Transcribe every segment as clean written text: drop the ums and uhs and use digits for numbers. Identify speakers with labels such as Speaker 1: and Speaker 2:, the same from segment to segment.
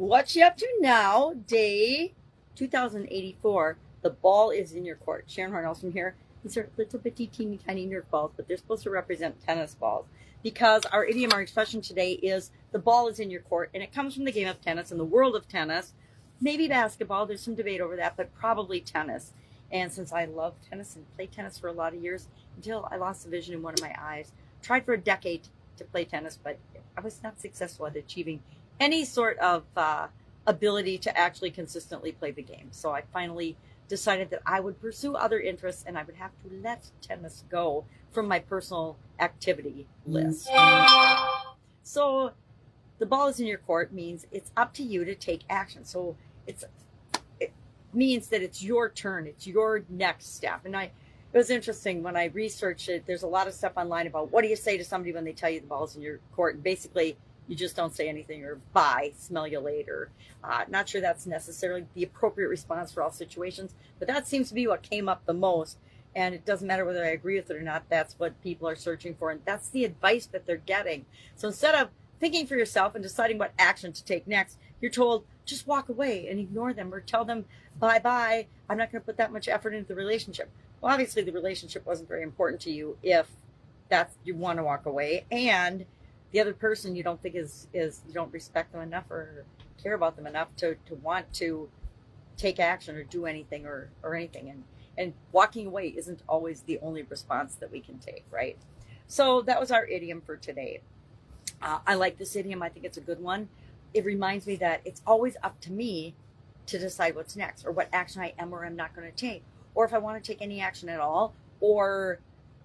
Speaker 1: What you up to now? Day 2084. The ball is in your court. Sharon Horne-Ellstrom here. These are little bitty, teeny, tiny Nerf balls, but they're supposed to represent tennis balls because our idiom, our expression today is the ball is in your court, and it comes from the game of tennis and the world of tennis. Maybe basketball. There's some debate over that, but probably tennis. And since I love tennis and played tennis for a lot of years until I lost the vision in one of my eyes, tried for a decade to play tennis, but I was not successful at achieving any sort of ability to actually consistently play the game. So I finally decided that I would pursue other interests and I would have to let tennis go from my personal activity list. So the ball is in your court means it's up to you to take action. So it means that it's your turn. It's your next step. And it was interesting when I researched it. There's a lot of stuff online about what do you say to somebody when they tell you the ball's in your court. And basically, you just don't say anything or bye, smell you later. Not sure that's necessarily the appropriate response for all situations, but that seems to be what came up the most. And it doesn't matter whether I agree with it or not. That's what people are searching for. And that's the advice that they're getting. So instead of thinking for yourself and deciding what action to take next, you're told just walk away and ignore them or tell them bye-bye. I'm not going to put that much effort into the relationship. Well, obviously the relationship wasn't very important to you if that's you want to walk away, and the other person you don't think is you don't respect them enough or care about them enough to want to take action or do anything or anything. And walking away isn't always the only response that we can take, right? So that was our idiom for today. I like this idiom. I think it's a good one. It reminds me that it's always up to me to decide what's next or what action I am or am not going to take, or if I want to take any action at all, or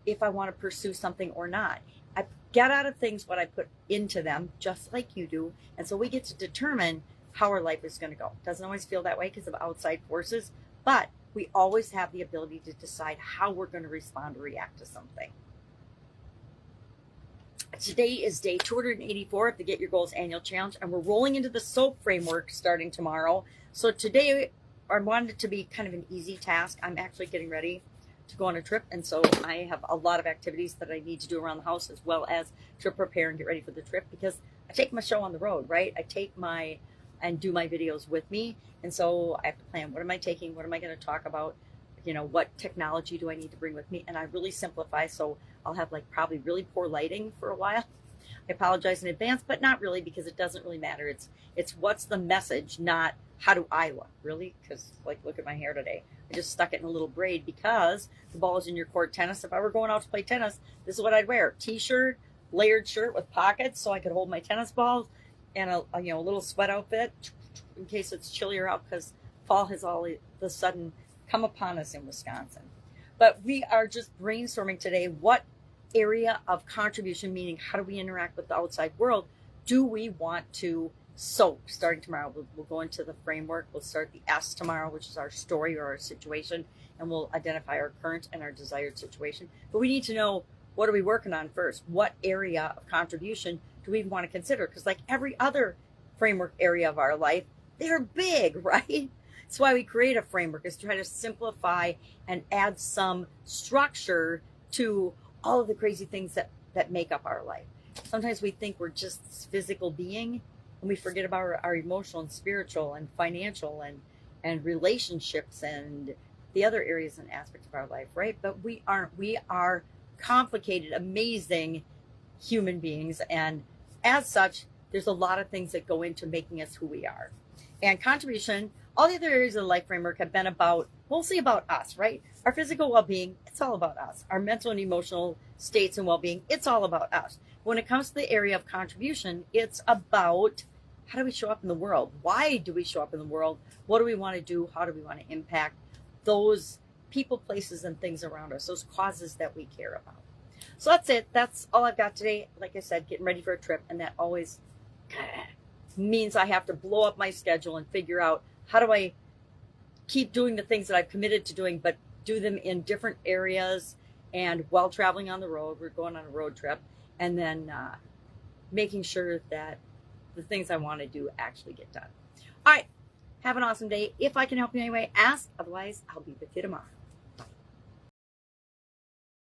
Speaker 1: if I want to pursue something or not. I get out of things what I put into them, just like you do. And so we get to determine how our life is going to go. It doesn't always feel that way because of outside forces, but we always have the ability to decide how we're going to respond or react to something. Today is day 284 of the Get Your Goals Annual Challenge, and we're rolling into the SOAP framework starting tomorrow. So today I wanted it to be kind of an easy task. I'm actually getting ready to go on a trip, and so I have a lot of activities that I need to do around the house as well as to prepare and get ready for the trip, because I take my show on the road, right? I take and do my videos with me, and so I have to plan, what am I taking, what am I going to talk about, what technology do I need to bring with me, and I really simplify, so I'll have probably really poor lighting for a while. I apologize in advance, but not really, because it doesn't really matter. It's what's the message, not how do I look, really, because look at my hair today. I just stuck it in a little braid because the ball is in your court tennis. If I were going out to play tennis, this is what I'd wear. T-shirt, layered shirt with pockets so I could hold my tennis balls, and a little sweat outfit in case it's chillier out, because fall has all of a sudden come upon us in Wisconsin. But we are just brainstorming today what area of contribution, meaning how do we interact with the outside world, do we want to SOAP starting tomorrow. We'll go into the framework. We'll start the S tomorrow, which is our story or our situation, and we'll identify our current and our desired situation. But we need to know, what are we working on first? What area of contribution do we want to consider? Because like every other framework area of our life, they're big, right? That's why we create a framework, is to try to simplify and add some structure to all of the crazy things that make up our life. Sometimes we think we're just this physical being, and we forget about our emotional and spiritual and financial and relationships and the other areas and aspects of our life, right? But we aren't. We are complicated, amazing human beings, and as such, there's a lot of things that go into making us who we are. And contribution, all the other areas of the life framework have been mostly about us, right? Our physical well-being, it's all about us. Our mental and emotional states and well-being, it's all about us. When it comes to the area of contribution, it's about how do we show up in the world? Why do we show up in the world? What do we want to do? How do we want to impact those people, places, and things around us, those causes that we care about? So that's it. That's all I've got today. Like I said, getting ready for a trip, and that always means I have to blow up my schedule and figure out how do I keep doing the things that I've committed to doing, but do them in different areas and while traveling on the road. We're going on a road trip, and then making sure that the things I want to do actually get done. All right. Have an awesome day. If I can help you in any way, ask. Otherwise, I'll be with you tomorrow.